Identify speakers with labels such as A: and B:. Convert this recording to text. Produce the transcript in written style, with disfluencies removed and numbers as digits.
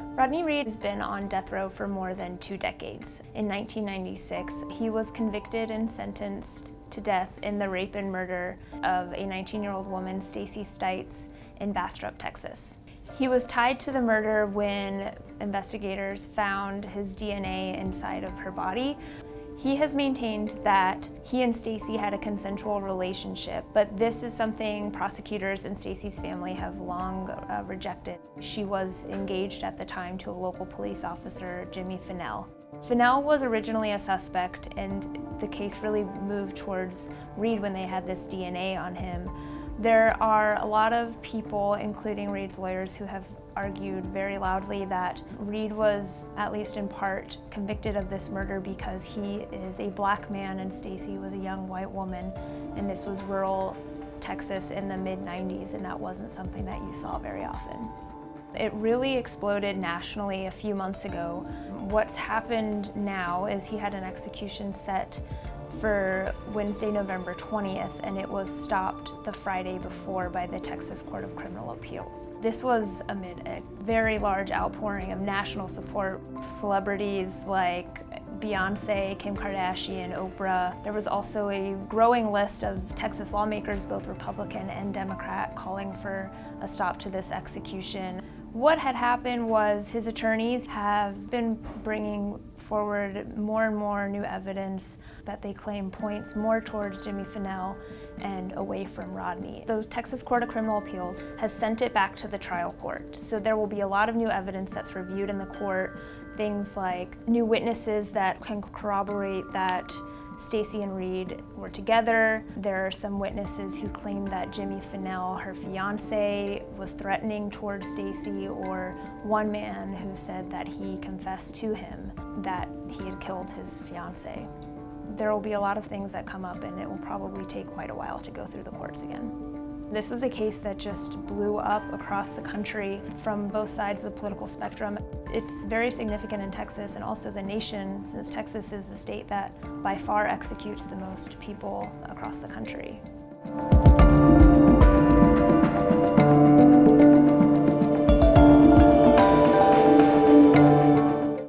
A: Rodney Reed has been on death row for more than 2 decades. In 1996, he was convicted and sentenced to death in the rape and murder of a 19-year-old woman, Stacy Stites, in Bastrop, Texas. He was tied to the murder when investigators found his DNA inside of her body. He has maintained that he and Stacy had a consensual relationship, but this is something prosecutors and Stacy's family have long rejected. She was engaged at the time to a local police officer, Jimmy Finnell. Finnell was originally a suspect, and the case really moved towards Reed when they had this DNA on him. There are a lot of people, including Reed's lawyers, who have argued very loudly that Reed was, at least in part, convicted of this murder because he is a black man and Stacy was a young white woman, and this was rural Texas in the mid-90s, and that wasn't something that you saw very often. It really exploded nationally a few months ago. What's happened now is he had an execution set for Wednesday, November 20th, and it was stopped the Friday before by the Texas Court of Criminal Appeals. This was amid a very large outpouring of national support. Celebrities like Beyonce, Kim Kardashian, Oprah. There was also a growing list of Texas lawmakers, both Republican and Democrat, calling for a stop to this execution. What had happened was his attorneys have been bringing forward more and more new evidence that they claim points more towards Jimmy Finnell and away from Rodney. The Texas Court of Criminal Appeals has sent it back to the trial court. So there will be a lot of new evidence that's reviewed in the court, things like new witnesses that can corroborate that Stacy and Reed were together. There are some witnesses who claim that Jimmy Finnell, her fiance, was threatening towards Stacy, or one man who said that he confessed to him that he had killed his fiance. There will be a lot of things that come up, and it will probably take quite a while to go through the courts again. This was a case that just blew up across the country from both sides of the political spectrum. It's very significant in Texas and also the nation, since Texas is the state that by far executes the most people across the country.